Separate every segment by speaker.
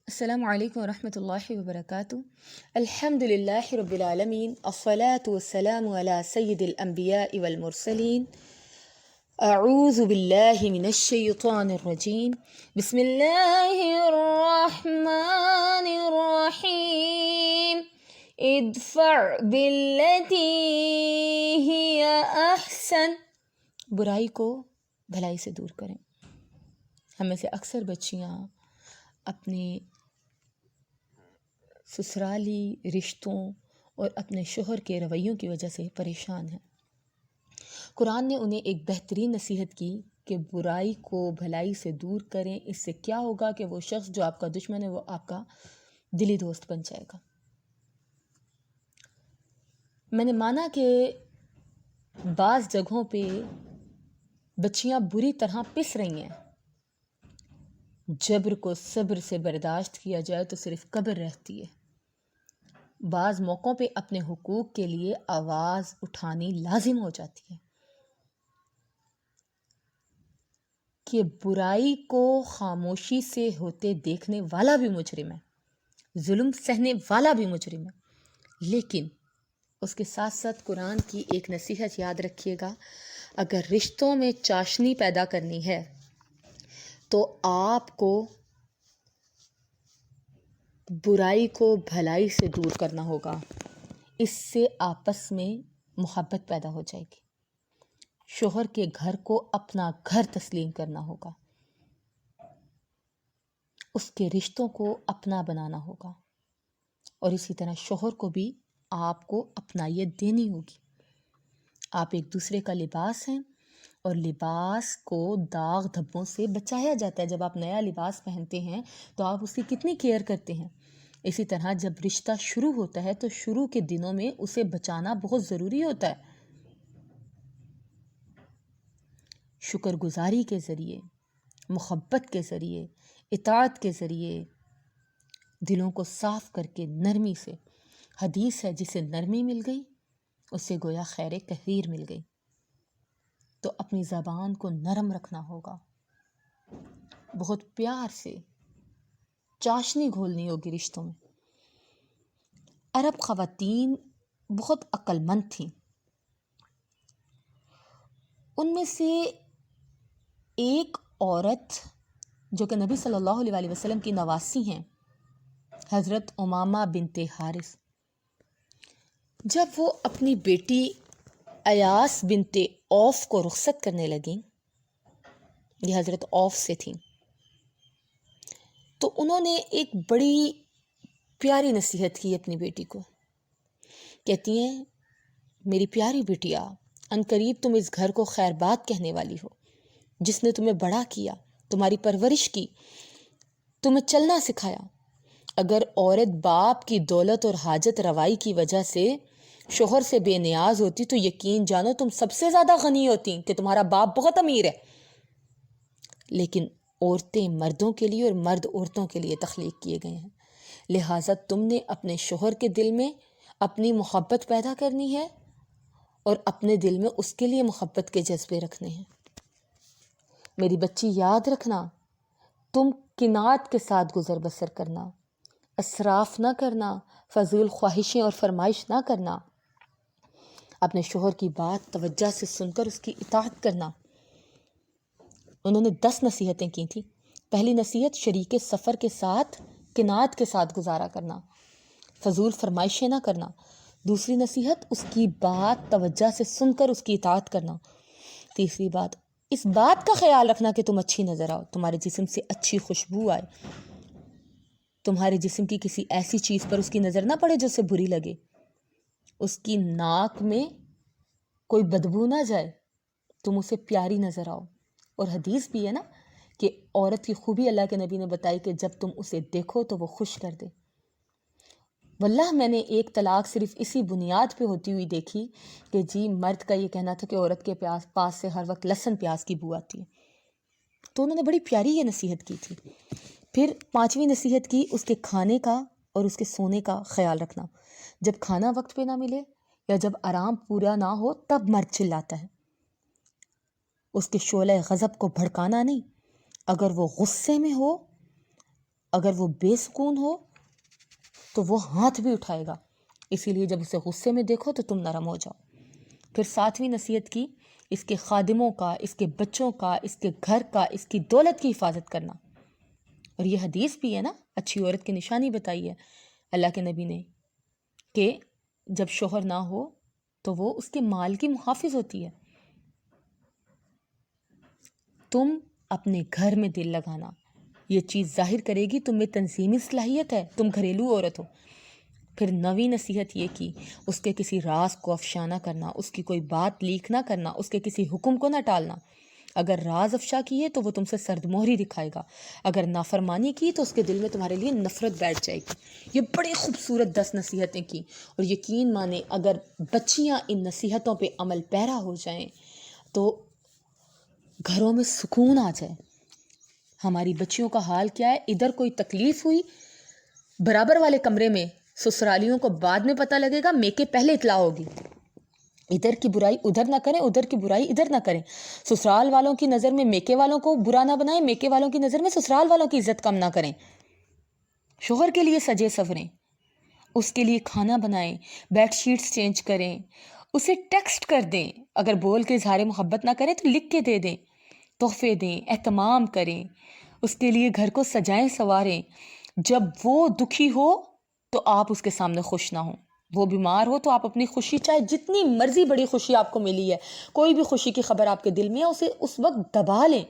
Speaker 1: السلام علیکم ورحمۃ اللہ وبرکاتہ۔ الحمد للہ رب العالمین، الصلاة والسلام علی سید الانبیاء والمرسلین۔ اعوذ باللہ من الشیطان الرجیم، بسم اللہ الرحمن الرحیم۔ ادفع باللتی ہی احسن، برائی کو بھلائی سے دور کریں۔ ہم میں سے اکثر بچیاں اپنے سسرالی رشتوں اور اپنے شوہر کے رویوں کی وجہ سے پریشان ہیں۔ قرآن نے انہیں ایک بہترین نصیحت کی کہ برائی کو بھلائی سے دور کریں۔ اس سے کیا ہوگا کہ وہ شخص جو آپ کا دشمن ہے وہ آپ کا دلی دوست بن جائے گا۔ میں نے مانا کہ بعض جگہوں پہ بچیاں بری طرح پس رہی ہیں۔ جبر کو صبر سے برداشت کیا جائے تو صرف قبر رہتی ہے۔ بعض موقعوں پہ اپنے حقوق کے لیے آواز اٹھانی لازم ہو جاتی ہے کہ برائی کو خاموشی سے ہوتے دیکھنے والا بھی مجرم ہے، ظلم سہنے والا بھی مجرم ہے۔ لیکن اس کے ساتھ ساتھ قرآن کی ایک نصیحت یاد رکھیے گا، اگر رشتوں میں چاشنی پیدا کرنی ہے تو آپ کو برائی کو بھلائی سے دور کرنا ہوگا۔ اس سے آپس میں محبت پیدا ہو جائے گی۔ شوہر کے گھر کو اپنا گھر تسلیم کرنا ہوگا، اس کے رشتوں کو اپنا بنانا ہوگا، اور اسی طرح شوہر کو بھی آپ کو اپنائیت دینی ہوگی۔ آپ ایک دوسرے کا لباس ہیں، اور لباس کو داغ دھبوں سے بچایا جاتا ہے۔ جب آپ نیا لباس پہنتے ہیں تو آپ اس کی کتنی کیئر کرتے ہیں۔ اسی طرح جب رشتہ شروع ہوتا ہے تو شروع کے دنوں میں اسے بچانا بہت ضروری ہوتا ہے۔ شکر گزاری کے ذریعے، محبت کے ذریعے، اطاعت کے ذریعے، دلوں کو صاف کر کے نرمی سے۔ حدیث ہے جسے نرمی مل گئی اسے گویا خیر کثیر مل گئی۔ تو اپنی زبان کو نرم رکھنا ہوگا، بہت پیار سے چاشنی گھولنی ہوگی رشتوں میں۔ عرب خواتین بہت عقل مند تھیں۔ ان میں سے ایک عورت جو کہ نبی صلی اللہ علیہ وسلم کی نواسی ہیں، حضرت امامہ بنت حارث، جب وہ اپنی بیٹی ایاس بنت اوف کو رخصت کرنے لگیں، یہ حضرت اوف سے تھیں، تو انہوں نے ایک بڑی پیاری نصیحت کی اپنی بیٹی کو۔ کہتی ہیں، میری پیاری بیٹیا، عنقریب تم اس گھر کو خیر بات کہنے والی ہو، جس نے تمہیں بڑا کیا، تمہاری پرورش کی، تمہیں چلنا سکھایا۔ اگر عورت باپ کی دولت اور حاجت روائی کی وجہ سے شوہر سے بے نیاز ہوتی تو یقین جانو تم سب سے زیادہ غنی ہوتی کہ تمہارا باپ بہت امیر ہے۔ لیکن عورتیں مردوں کے لیے اور مرد عورتوں کے لیے تخلیق کیے گئے ہیں، لہٰذا تم نے اپنے شوہر کے دل میں اپنی محبت پیدا کرنی ہے اور اپنے دل میں اس کے لیے محبت کے جذبے رکھنے ہیں۔ میری بچی یاد رکھنا، تم قناعت کے ساتھ گزر بسر کرنا، اسراف نہ کرنا، فضول خواہشیں اور فرمائش نہ کرنا، اپنے شوہر کی بات توجہ سے سن کر اس کی اطاعت کرنا۔ انہوں نے 10 نصیحتیں کی تھیں۔ پہلی نصیحت شریک سفر کے ساتھ قناعت کے ساتھ گزارا کرنا، فضول فرمائشیں نہ کرنا۔ دوسری نصیحت اس کی بات توجہ سے سن کر اس کی اطاعت کرنا۔ تیسری بات، اس بات کا خیال رکھنا کہ تم اچھی نظر آؤ، تمہارے جسم سے اچھی خوشبو آئے، تمہارے جسم کی کسی ایسی چیز پر اس کی نظر نہ پڑے جو اسے بری لگے، اس کی ناک میں کوئی بدبو نہ جائے، تم اسے پیاری نظر آؤ۔ اور حدیث بھی ہے نا کہ عورت کی خوبی اللہ کے نبی نے بتائی کہ جب تم اسے دیکھو تو وہ خوش کر دے۔ واللہ میں نے ایک طلاق صرف اسی بنیاد پہ ہوتی ہوئی دیکھی کہ جی مرد کا یہ کہنا تھا کہ عورت کے پاس سے ہر وقت لہسن پیاز کی بو آتی ہے، تو انہوں نے بڑی پیاری یہ نصیحت کی تھی۔ پھر 5ویں نصیحت کی اس کے کھانے کا اور اس کے سونے کا خیال رکھنا۔ جب کھانا وقت پہ نہ ملے یا جب آرام پورا نہ ہو تب مرد چلاتا ہے۔ اس کے شعلہ غضب کو بھڑکانا نہیں، اگر وہ غصے میں ہو اگر وہ بے سکون ہو تو وہ ہاتھ بھی اٹھائے گا، اسی لیے جب اسے غصے میں دیکھو تو تم نرم ہو جاؤ۔ پھر 7ویں نصیحت کی اس کے خادموں کا، اس کے بچوں کا، اس کے گھر کا، اس کی دولت کی حفاظت کرنا۔ اور یہ حدیث بھی ہے نا، اچھی عورت کی نشانی بتائی ہے اللہ کے نبی نے کہ جب شوہر نہ ہو تو وہ اس کے مال کی محافظ ہوتی ہے۔ تم اپنے گھر میں دل لگانا، یہ چیز ظاہر کرے گی تم میں تنظیمی صلاحیت ہے، تم گھریلو عورت ہو۔ پھر 9ویں نصیحت یہ کی اس کے کسی راز کو افشا نہ کرنا، اس کی کوئی بات لیک نہ کرنا، اس کے کسی حکم کو نہ ٹالنا۔ اگر راز افشا کیے تو وہ تم سے سرد مہری دکھائے گا، اگر نافرمانی کی تو اس کے دل میں تمہارے لیے نفرت بیٹھ جائے گی۔ یہ بڑی خوبصورت 10 نصیحتیں کی، اور یقین مانیں اگر بچیاں ان نصیحتوں پہ عمل پیرا ہو جائیں تو گھروں میں سکون آ جائے۔ ہماری بچیوں کا حال کیا ہے، ادھر کوئی تکلیف ہوئی برابر والے کمرے میں سسرالیوں کو بعد میں پتہ لگے گا، میکے پہلے اطلاع ہوگی۔ ادھر کی برائی ادھر نہ کریں، ادھر کی برائی ادھر نہ کریں۔ سسرال والوں کی نظر میں میکے والوں کو برا نہ بنائیں، میکے والوں کی نظر میں سسرال والوں کی عزت کم نہ کریں۔ شوہر کے لیے سجے سوریں، اس کے لیے کھانا بنائیں، بیڈ شیٹس چینج کریں، اسے ٹیکسٹ کر دیں، اگر بول کے اظہار محبت نہ کریں تو لکھ کے دے دیں، تحفے دیں، اہتمام کریں، اس کے لیے گھر کو سجائیں سنواریں۔ جب وہ دکھی ہو تو آپ اس کے سامنے خوش نہ ہوں، وہ بیمار ہو تو آپ اپنی خوشی، چاہے جتنی مرضی بڑی خوشی آپ کو ملی ہے، کوئی بھی خوشی کی خبر آپ کے دل میں ہے، اسے اس وقت دبا لیں۔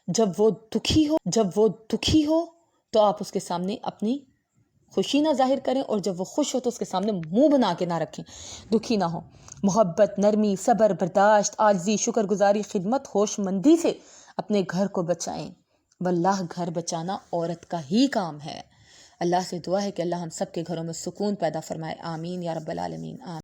Speaker 1: جب وہ دکھی ہو تو آپ اس کے سامنے اپنی خوشی نہ ظاہر کریں، اور جب وہ خوش ہو تو اس کے سامنے منہ بنا کے نہ رکھیں، دکھی نہ ہو۔ محبت، نرمی، صبر، برداشت، عاجزی، شکر گزاری، خدمت، ہوش مندی سے اپنے گھر کو بچائیں۔ واللہ گھر بچانا عورت کا ہی کام ہے۔ اللہ سے دعا ہے کہ اللہ ہم سب کے گھروں میں سکون پیدا فرمائے، آمین یا رب العالمین، آمین۔